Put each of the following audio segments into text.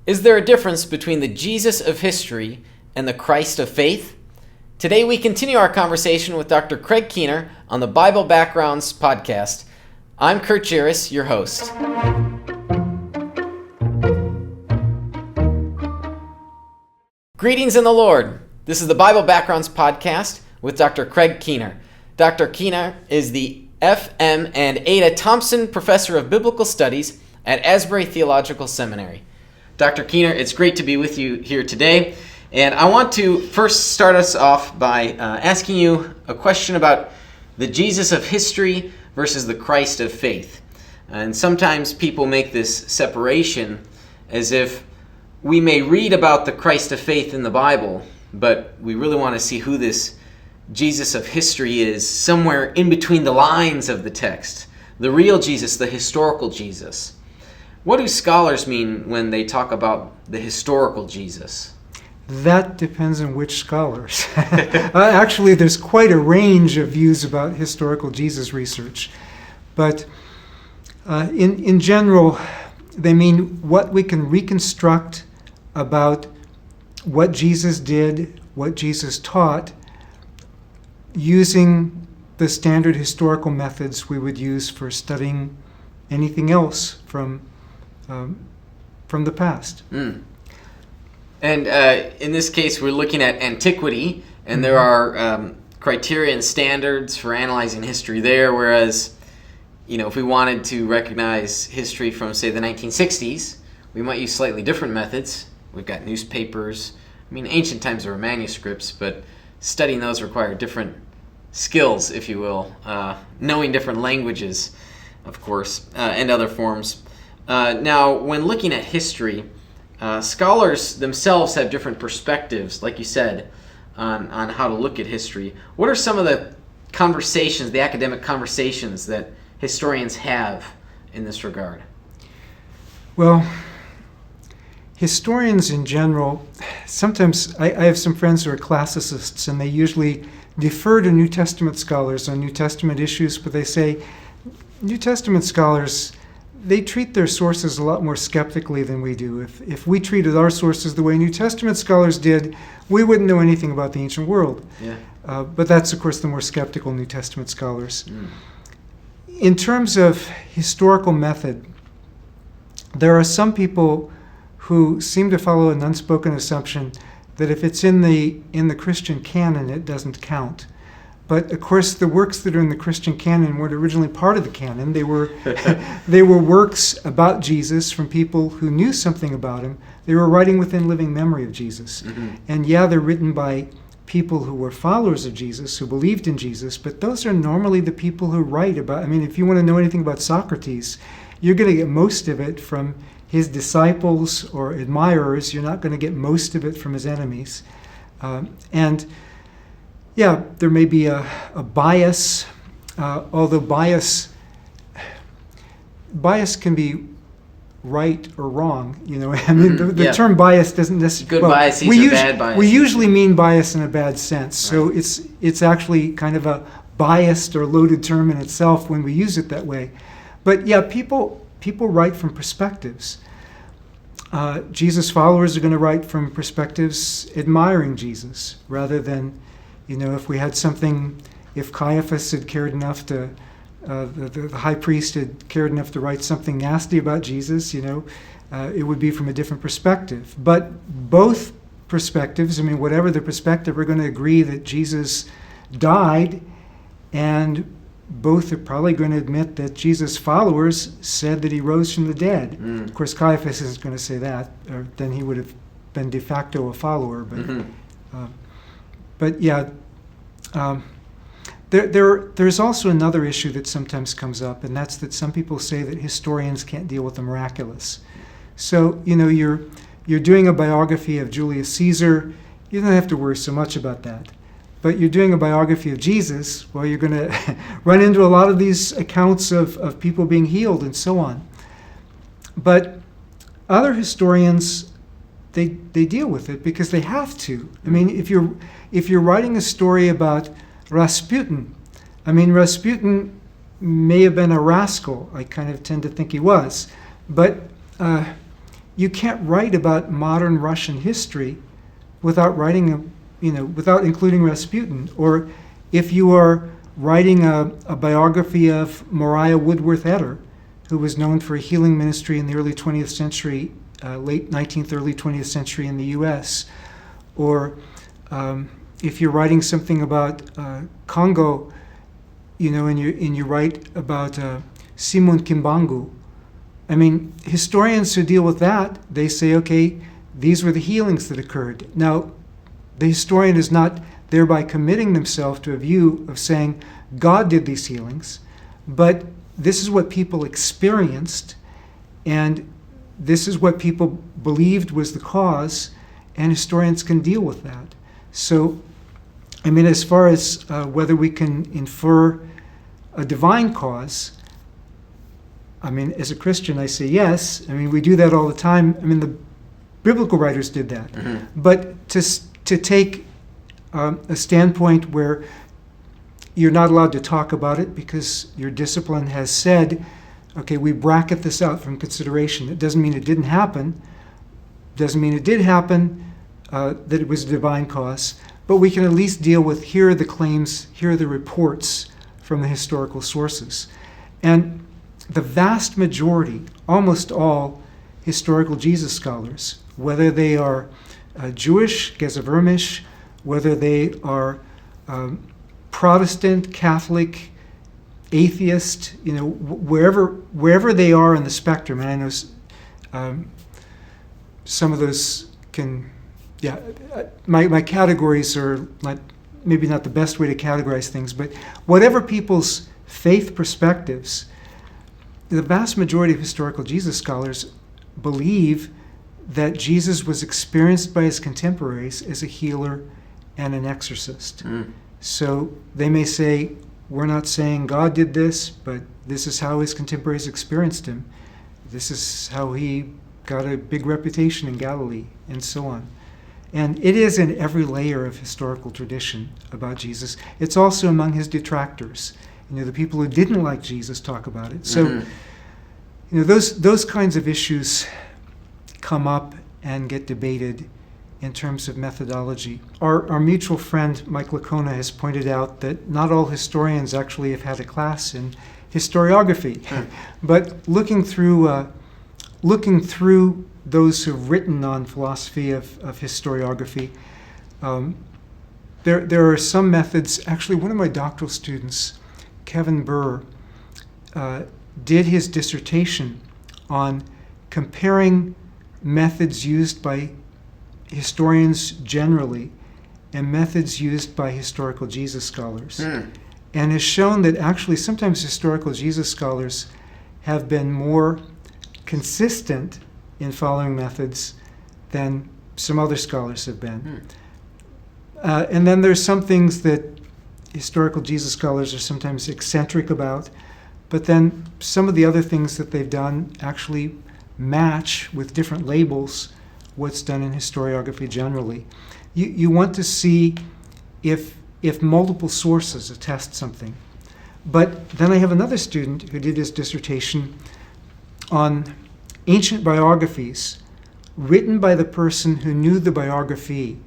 Is there a difference between the Jesus of history and the Christ of faith? Today we continue our conversation with Dr. Craig Keener on the Bible Backgrounds podcast. I'm Kurt Jiris, your host. Greetings in the Lord. This is the Bible Backgrounds podcast with Dr. Craig Keener. Dr. Keener is the F.M. and Ada Thompson Professor of Biblical Studies at Asbury Theological Seminary. Dr. Keener, it's great to be with you here today. And I want to first start us off by asking you a question about the Jesus of history versus the Christ of faith. And sometimes people make this separation as if we may read about the Christ of faith in the Bible, but we really want to see who this Jesus of history is somewhere in between the lines of the text. The real Jesus, the historical Jesus. What do scholars mean when they talk about the historical Jesus? That depends on which scholars. Actually, there's quite a range of views about historical Jesus research. But in general, they mean what we can reconstruct about what Jesus did, what Jesus taught, using the standard historical methods we would use for studying anything else from the past. And in this case, we're looking at antiquity, and there are criteria and standards for analyzing history there, whereas, if we wanted to recognize history from, say, the 1960s, we might use slightly different methods. We've got newspapers. Ancient times there were manuscripts, but studying those require different skills, if you will, knowing different languages, of course, and other forms. Now, when looking at history, scholars themselves have different perspectives, like you said, on how to look at history. What are some of the conversations, the academic conversations that historians have in this regard? Well, historians in general, sometimes I have some friends who are classicists, and they usually defer to New Testament scholars on New Testament issues, but they say New Testament scholars, they treat their sources a lot more skeptically than we do. If we treated our sources the way New Testament scholars did, we wouldn't know anything about the ancient world. Yeah. But that's, of course, the more skeptical New Testament scholars. In terms of historical method, there are some people who seem to follow an unspoken assumption that if it's in the Christian canon, it doesn't count. But of course, the works that are in the Christian canon weren't originally part of the canon. They were they were works about Jesus from people who knew something about him. They were writing within living memory of Jesus. And yeah, they're written by people who were followers of Jesus, who believed in Jesus, but those are normally the people who write about. If you want to know anything about Socrates, you're going to get most of it from his disciples or admirers. You're not going to get most of it from his enemies. And yeah, there may be a bias, although bias can be right or wrong. The term bias doesn't necessarily. Good biases or bad biases. We usually mean bias in a bad sense. Right. So it's actually kind of a biased or loaded term in itself when we use it that way. But yeah, people write from perspectives. Jesus followers are going to write from perspectives admiring Jesus rather than, if Caiaphas had cared enough to, the high priest had cared enough to write something nasty about Jesus, it would be from a different perspective. But both perspectives, whatever the perspective, are going to agree that Jesus died, and both are probably going to admit that Jesus' followers said that he rose from the dead. Of course, Caiaphas isn't going to say that, or then he would have been de facto a follower. But yeah, there's also another issue that sometimes comes up, and that's that some people say that historians can't deal with the miraculous. So, you're doing a biography of Julius Caesar, you don't have to worry so much about that. But you're doing a biography of Jesus, well, you're going to run into a lot of these accounts of people being healed and so on. But other historians, they deal with it because they have to. If you're writing a story about Rasputin, Rasputin may have been a rascal. I kind of tend to think he was. But you can't write about modern Russian history without without including Rasputin. Or if you are writing a biography of Maria Woodworth-Etter, who was known for a healing ministry in the early 20th century, late 19th, early 20th century in the U.S., or if you're writing something about Congo, and you write about Simon Kimbangu. I mean, historians who deal with that, they say, okay, these were the healings that occurred. Now, the historian is not thereby committing themselves to a view of saying God did these healings, but this is what people experienced, and this is what people believed was the cause, and historians can deal with that. So, I mean, as far as whether we can infer a divine cause, I mean, as a Christian, I say yes. I mean, we do that all the time. I mean, the biblical writers did that. Mm-hmm. But to take a standpoint where you're not allowed to talk about it because your discipline has said, okay, we bracket this out from consideration. It doesn't mean it didn't happen. Doesn't mean it did happen, that it was a divine cause. But we can at least deal with, here are the claims, here are the reports from the historical sources. And the vast majority, almost all historical Jesus scholars, whether they are Jewish, Gesavermish, whether they are Protestant, Catholic, atheist, wherever they are in the spectrum, and I know some of those can, my categories are maybe not the best way to categorize things, but whatever people's faith perspectives, the vast majority of historical Jesus scholars believe that Jesus was experienced by his contemporaries as a healer and an exorcist. Mm. So they may say, we're not saying God did this, but this is how his contemporaries experienced him. This is how he got a big reputation in Galilee, and so on. And it is in every layer of historical tradition about Jesus. It's also among his detractors. The people who didn't like Jesus talk about it. So, those kinds of issues come up and get debated in terms of methodology. Our mutual friend, Mike Lacona, has pointed out that not all historians actually have had a class in historiography. But looking through those who've written on philosophy of historiography, there are some methods. Actually, one of my doctoral students, Kevin Burr, did his dissertation on comparing methods used by historians generally and methods used by historical Jesus scholars. And has shown that actually sometimes historical Jesus scholars have been more consistent in following methods than some other scholars have been. And then there's some things that historical Jesus scholars are sometimes eccentric about, but then some of the other things that they've done actually match with different labels what's done in historiography generally. You want to see if multiple sources attest something. But then I have another student who did his dissertation on ancient biographies written by the person who knew the biography.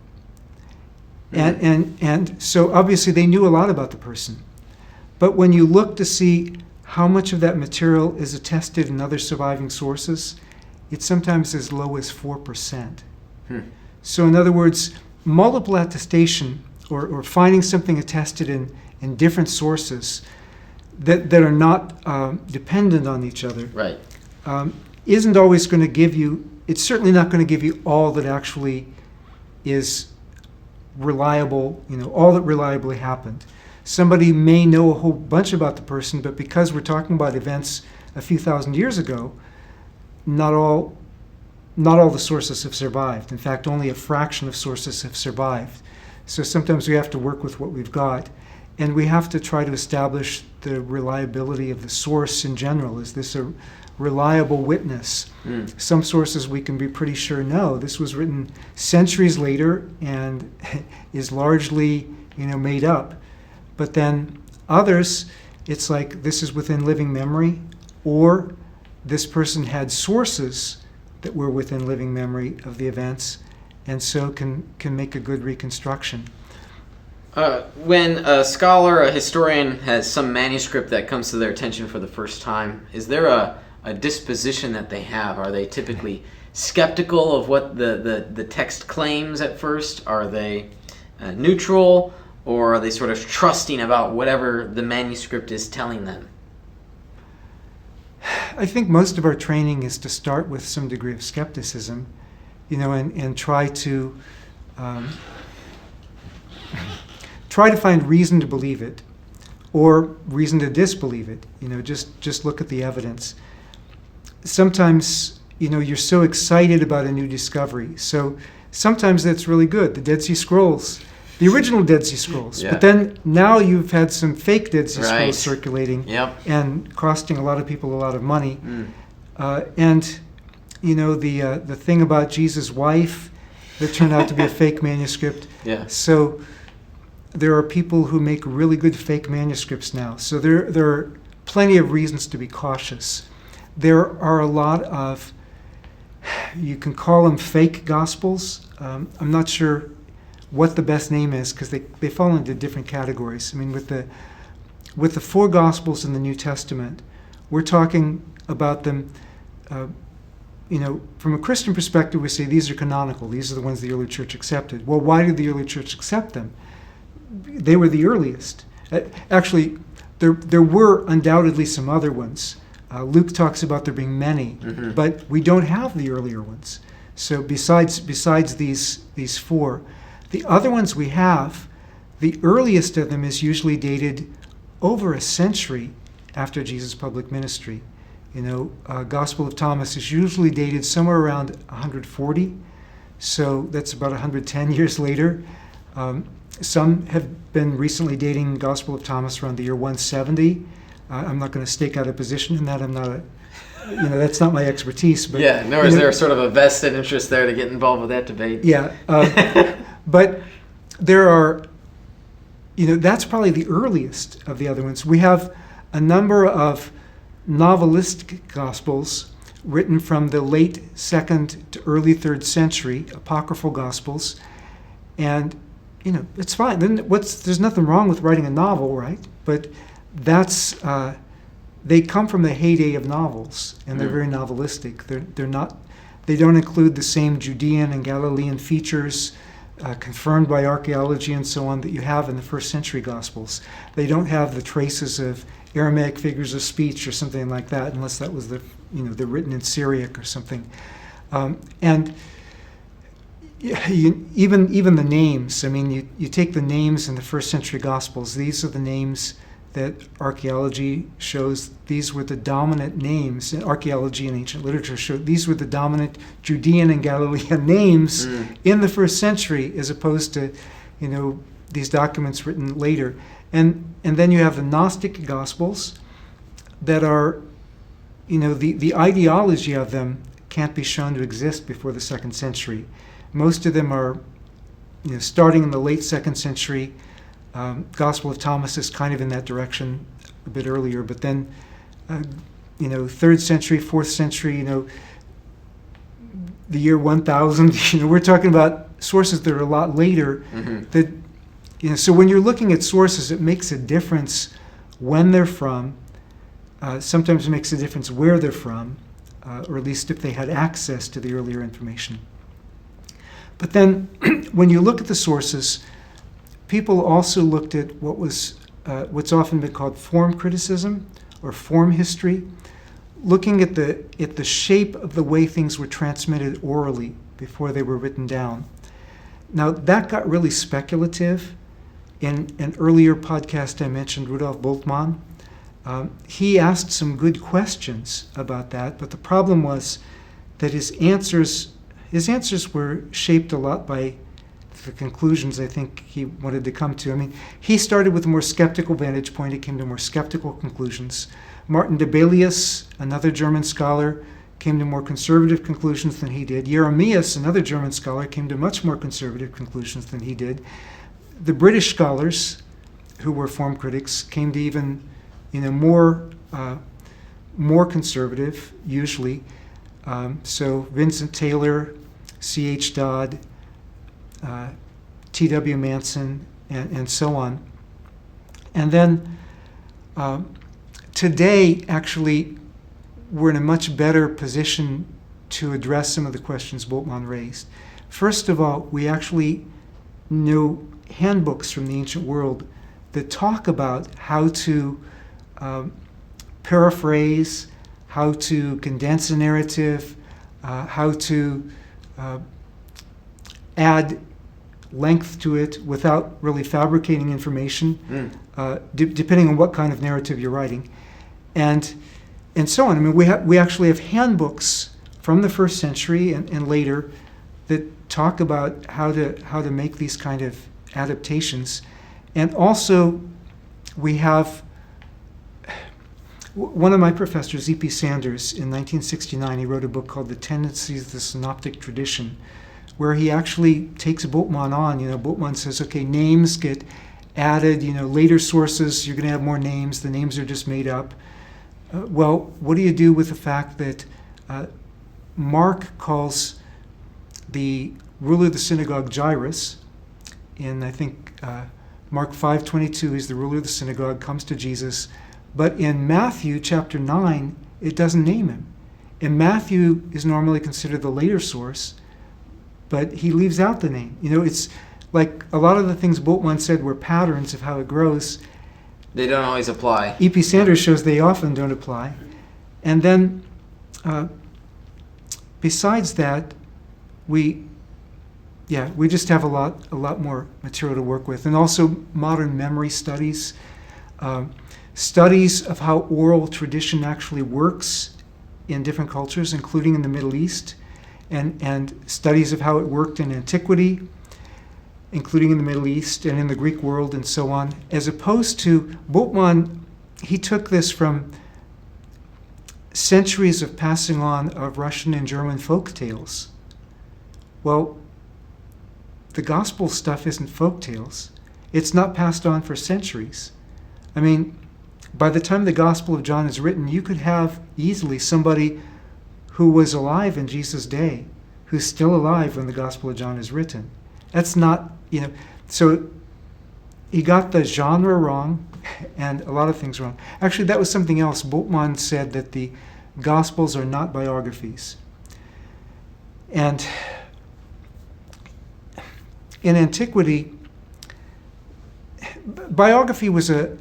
And so obviously they knew a lot about the person. But when you look to see how much of that material is attested in other surviving sources, it's sometimes as low as 4%. So in other words, multiple attestation or finding something attested in different sources that are not dependent on each other, right, isn't always going to give you, it's certainly not going to give you all that actually is reliable, all that reliably happened. Somebody may know a whole bunch about the person, but because we're talking about events a few thousand years ago, not all the sources have survived. In fact, only a fraction of sources have survived. So sometimes we have to work with what we've got, and we have to try to establish the reliability of the source in general. Is this a reliable witness? Some sources we can be pretty sure, no, this was written centuries later and is largely, made up. But then others, it's like this is within living memory, or this person had sources that were within living memory of the events, and so can make a good reconstruction. When a scholar, a historian, has some manuscript that comes to their attention for the first time, is there a disposition that they have? Are they typically skeptical of what the text claims at first? Are they neutral, or are they sort of trusting about whatever the manuscript is telling them? I think most of our training is to start with some degree of skepticism, and try to find reason to believe it, or reason to disbelieve it. Just look at the evidence. Sometimes, you're so excited about a new discovery. So sometimes that's really good. The Dead Sea Scrolls, the original Dead Sea Scrolls. Yeah. But then now you've had some fake Dead Sea Right. Scrolls circulating, Yep. and costing a lot of people a lot of money. And the thing about Jesus' wife that turned out to be a fake manuscript. Yeah. So there are people who make really good fake manuscripts now. So there are plenty of reasons to be cautious. There are a lot of, you can call them fake gospels. I'm not sure what the best name is, because they fall into different categories. I mean, with the four gospels in the New Testament, we're talking about them, from a Christian perspective, we say these are canonical. These are the ones the early church accepted. Well, why did the early church accept them? They were the earliest. Actually, there were undoubtedly some other ones. Luke talks about there being many, but we don't have the earlier ones. So besides these four, the other ones we have, the earliest of them is usually dated over a century after Jesus' public ministry. Gospel of Thomas is usually dated somewhere around 140, so that's about 110 years later. Some have been recently dating Gospel of Thomas around the year 170. I'm not going to stake out a position in that. I'm not that's not my expertise. But Yeah, nor is there sort of a vested interest there to get involved with that debate. Yeah, but there are, that's probably the earliest of the other ones. We have a number of novelistic gospels written from the late 2nd to early 3rd century, apocryphal gospels, and it's fine. Then there's nothing wrong with writing a novel, right? But that's they come from the heyday of novels, and they're very novelistic. They don't include the same Judean and Galilean features confirmed by archaeology and so on that you have in the 1st century Gospels. They don't have the traces of Aramaic figures of speech or something like that, unless that was they're written in Syriac or something. And even the names. I mean, you take the names in the 1st century Gospels. These are the names that archaeology shows these were the dominant names. Archaeology and ancient literature show these were the dominant Judean and Galilean names in the 1st century, as opposed to, these documents written later. And then you have the Gnostic Gospels that are, the ideology of them can't be shown to exist before the 2nd century. Most of them are, starting in the late 2nd century. Gospel of Thomas is kind of in that direction a bit earlier, but then, 3rd century, 4th century, the year 1000, we're talking about sources that are a lot later. That, so when you're looking at sources, it makes a difference when they're from. Sometimes it makes a difference where they're from, or at least if they had access to the earlier information. But then, when you look at the sources, people also looked at what's often been called form criticism or form history, looking at the shape of the way things were transmitted orally before they were written down. Now, that got really speculative. In an earlier podcast I mentioned Rudolf Bultmann. He asked some good questions about that, but the problem was that his answers were shaped a lot by the conclusions I think he wanted to come to. I mean, he started with a more skeptical vantage point. He came to more skeptical conclusions. Martin Debelius, another German scholar, came to more conservative conclusions than he did. Jeremias, another German scholar, came to much more conservative conclusions than he did. The British scholars, who were form critics, came to even more conservative, usually. So Vincent Taylor, C.H. Dodd, T.W. Manson, and so on. And then today, actually, we're in a much better position to address some of the questions Bultmann raised. First of all, we actually know handbooks from the ancient world that talk about how to paraphrase, how to condense a narrative, how to add length to it without really fabricating information, depending on what kind of narrative you're writing, and so on. I mean, we actually have handbooks from the first century and later that talk about how to make these kind of adaptations, and also we have one of my professors, E.P. Sanders, in 1969, he wrote a book called The Tendencies of the Synoptic Tradition, where he actually takes Bultmann on. Bultmann says, okay, names get added, later sources, you're going to have more names, the names are just made up. Well, what do you do with the fact that Mark calls the ruler of the synagogue Jairus, in, I think, Mark 5:22, he's the ruler of the synagogue, comes to Jesus, but in Matthew chapter 9, it doesn't name him. And Matthew is normally considered the later source, but he leaves out the name. It's like a lot of the things Bultmann said were patterns of how it grows. They don't always apply. E.P. Sanders shows they often don't apply. And then, besides that, we just have a lot more material to work with. And also modern memory studies, studies of how oral tradition actually works in different cultures, including in the Middle East, and studies of how it worked in antiquity, including in the Middle East and in the Greek world and so on, as opposed to Bultmann. He took this from centuries of passing on of Russian and German folk tales. Well, the gospel stuff isn't folk tales. It's not passed on for centuries. I mean, by the time the Gospel of John is written, you could have easily somebody who was alive in Jesus' day, who's still alive when the Gospel of John is written. That's not, so he got the genre wrong and a lot of things wrong. Actually, that was something else. Bultmann said that the Gospels are not biographies. And in antiquity, biography was a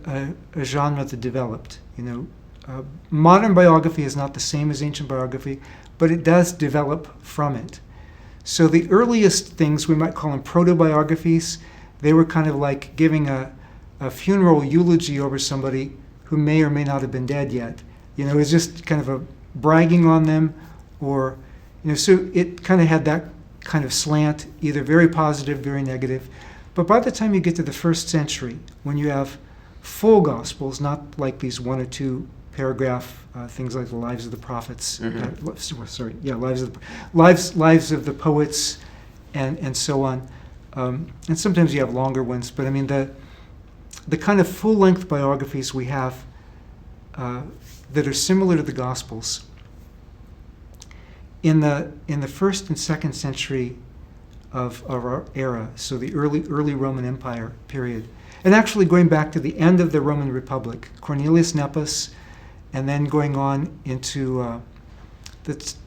genre that developed. Modern biography is not the same as ancient biography, but it does develop from it. So the earliest things, we might call them proto-biographies. They were kind of like giving a funeral eulogy over somebody who may or may not have been dead yet. It's just kind of a bragging on them, or, so it kind of had that kind of slant, either very positive, very negative. But by the time you get to the first century, when you have full Gospels, not like these one or two paragraph things like the lives of the prophets, lives of the poets, and so on. And sometimes you have longer ones, but I mean the kind of full-length biographies we have that are similar to the Gospels in the first and second century of our era, so the early Roman Empire period, and actually going back to the end of the Roman Republic, Cornelius Nepos, and then going on into as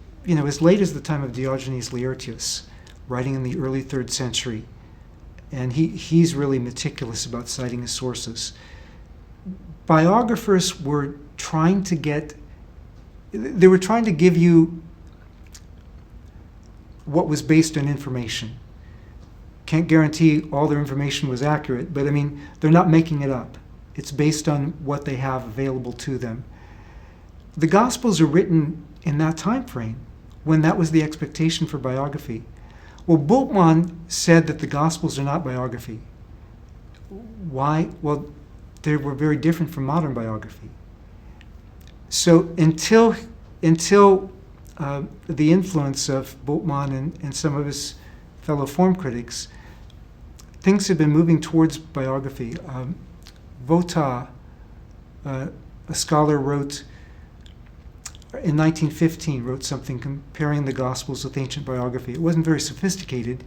late as the time of Diogenes Laertius, writing in the early 3rd century, and he's really meticulous about citing his sources. Biographers were trying to give you what was based on information. Can't guarantee all their information was accurate, but I mean, they're not making it up. It's based on what they have available to them. The Gospels are written in that time frame, when that was the expectation for biography. Well, Bultmann said that the Gospels are not biography. Why? Well, they were very different from modern biography. So until the influence of Bultmann and some of his fellow form critics, things have been moving towards biography. Vota, a scholar, wrote in 1915, wrote something comparing the Gospels with ancient biography. It wasn't very sophisticated.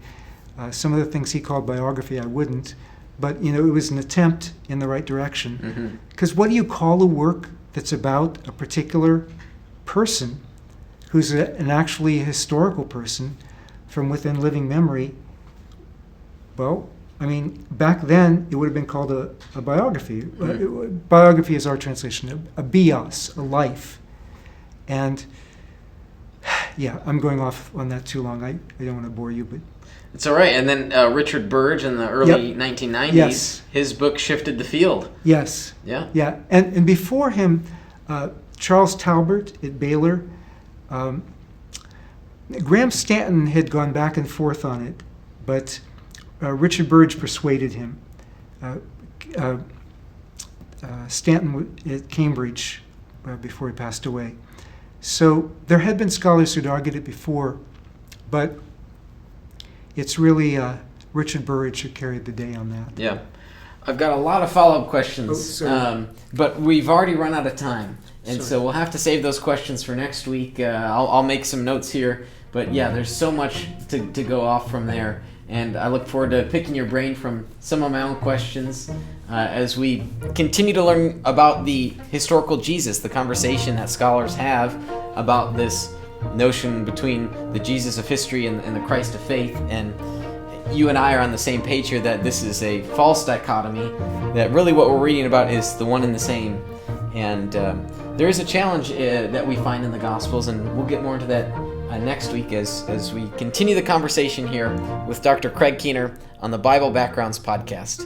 Some of the things he called biography, I wouldn't. But, it was an attempt in the right direction. Because what do you call a work that's about a particular person who's an actually historical person from within living memory? Well, back then it would have been called a biography. Biography is our translation, a bios, a life. And yeah, I'm going off on that too long. I don't want to bore you, but it's all right. And then Richard Burge in the early 1990s, yes. His book shifted the field. Yes. Yeah. Yeah. And before him, Charles Talbert at Baylor, Graham Stanton had gone back and forth on it, but Richard Burge persuaded him. Stanton at Cambridge before he passed away. So there had been scholars who'd argued it before, but it's really Richard Burge who carried the day on that. Yeah. I've got a lot of follow-up questions, but we've already run out of time. And so we'll have to save those questions for next week. I'll make some notes here. But yeah, there's so much to go off from there. And I look forward to picking your brain from some of my own questions as we continue to learn about the historical Jesus, the conversation that scholars have about this notion between the Jesus of history and the Christ of faith. And you and I are on the same page here that this is a false dichotomy, that really what we're reading about is the one and the same. And there is a challenge that we find in the Gospels, and we'll get more into that next week as we continue the conversation here with Dr. Craig Keener on the Bible Backgrounds podcast.